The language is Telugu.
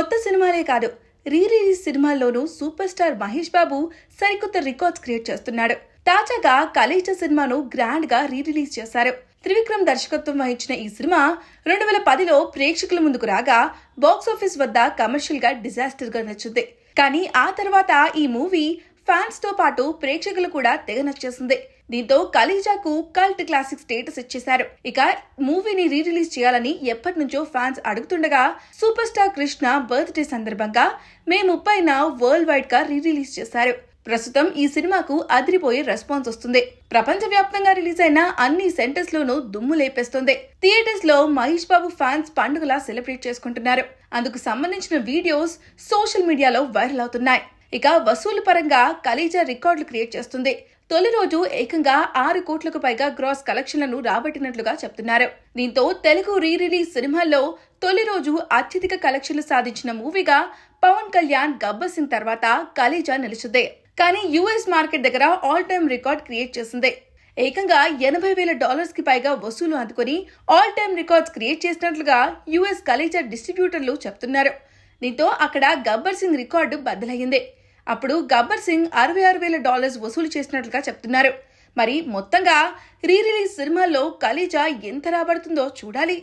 కొత్త సినిమాలే కాదు, రీ రిలీజ్ సినిమాల్లోనూ సూపర్ స్టార్ మహేష్ బాబు సరికొత్త రికార్డ్స్ క్రియేట్ చేస్తున్నాడు. తాజాగా కలేజా సినిమాను గ్రాండ్ గా రీ రిలీజ్ చేశారు. త్రివిక్రమ్ దర్శకత్వం వహించిన ఈ సినిమా 2010లో ప్రేక్షకుల ముందుకు రాగా బాక్సాఫీస్ వద్ద కమర్షియల్ గా డిజాస్టర్ గా నచ్చింది. కానీ ఆ తర్వాత ఈ మూవీ ఫ్యాన్స్ తో పాటు ప్రేక్షకులు కూడా తెగ నచ్చేసింది. దీంతో కలేజాకు కల్ట్ క్లాసిక్ స్టేటస్ ఇచ్చేశారు. ఇక మూవీని రీ రిలీజ్ చేయాలని ఎప్పటి నుంచో ఫ్యాన్స్ అడుగుతుండగా సూపర్ స్టార్ కృష్ణ బర్త్డే సందర్భంగా మే 30న వరల్డ్ వైడ్ గా రీ రిలీజ్ చేశారు. ప్రస్తుతం ఈ సినిమాకు అదిరిపోయే రెస్పాన్స్ వస్తుంది. ప్రపంచ వ్యాప్తంగా రిలీజ్ అయిన అన్ని సెంటర్స్ లోనూ దుమ్ము లేపేస్తుంది. థియేటర్స్ లో మహేష్ బాబు ఫ్యాన్స్ పండుగలా సెలబ్రేట్ చేసుకుంటున్నారు. అందుకు సంబంధించిన వీడియోస్ సోషల్ మీడియాలో వైరల్ అవుతున్నాయి. ఇక వసూలు పరంగా కలేజా రికార్డులు క్రియేట్ చేస్తుంది. తొలి రోజు ఏకంగా 6 కోట్లకు పైగా గ్రాస్ కలెక్షన్లను రాబట్టినట్లుగా చెప్తున్నారు. దీంతో తెలుగు రీ రిలీజ్ సినిమాల్లో తొలి రోజు అత్యధిక కలెక్షన్లు సాధించిన మూవీగా పవన్ కళ్యాణ్ గబ్బర్ సింగ్ తర్వాత కలేజా నిలిచింది. కానీ యుఎస్ మార్కెట్ దగ్గర ఆల్ టైమ్ రికార్డ్ క్రియేట్ చేసింది. ఏకంగా $80,000 కి పైగా వసూలు అందుకుని ఆల్ టైమ్ రికార్డ్స్ క్రియేట్ చేసినట్లుగా యుఎస్ కలేజా డిస్ట్రిబ్యూటర్లు చెప్తున్నారు. దీంతో అక్కడ గబ్బర్ సింగ్ రికార్డు బద్దలయ్యింది. అప్పుడు గబ్బర్ సింగ్ $66,000 వసూలు చేసినట్లుగా చెప్తున్నారు. మరి మొత్తంగా రీ రిలీజ్ సినిమాల్లో కలేజా ఎంత రాబడుతుందో చూడాలి.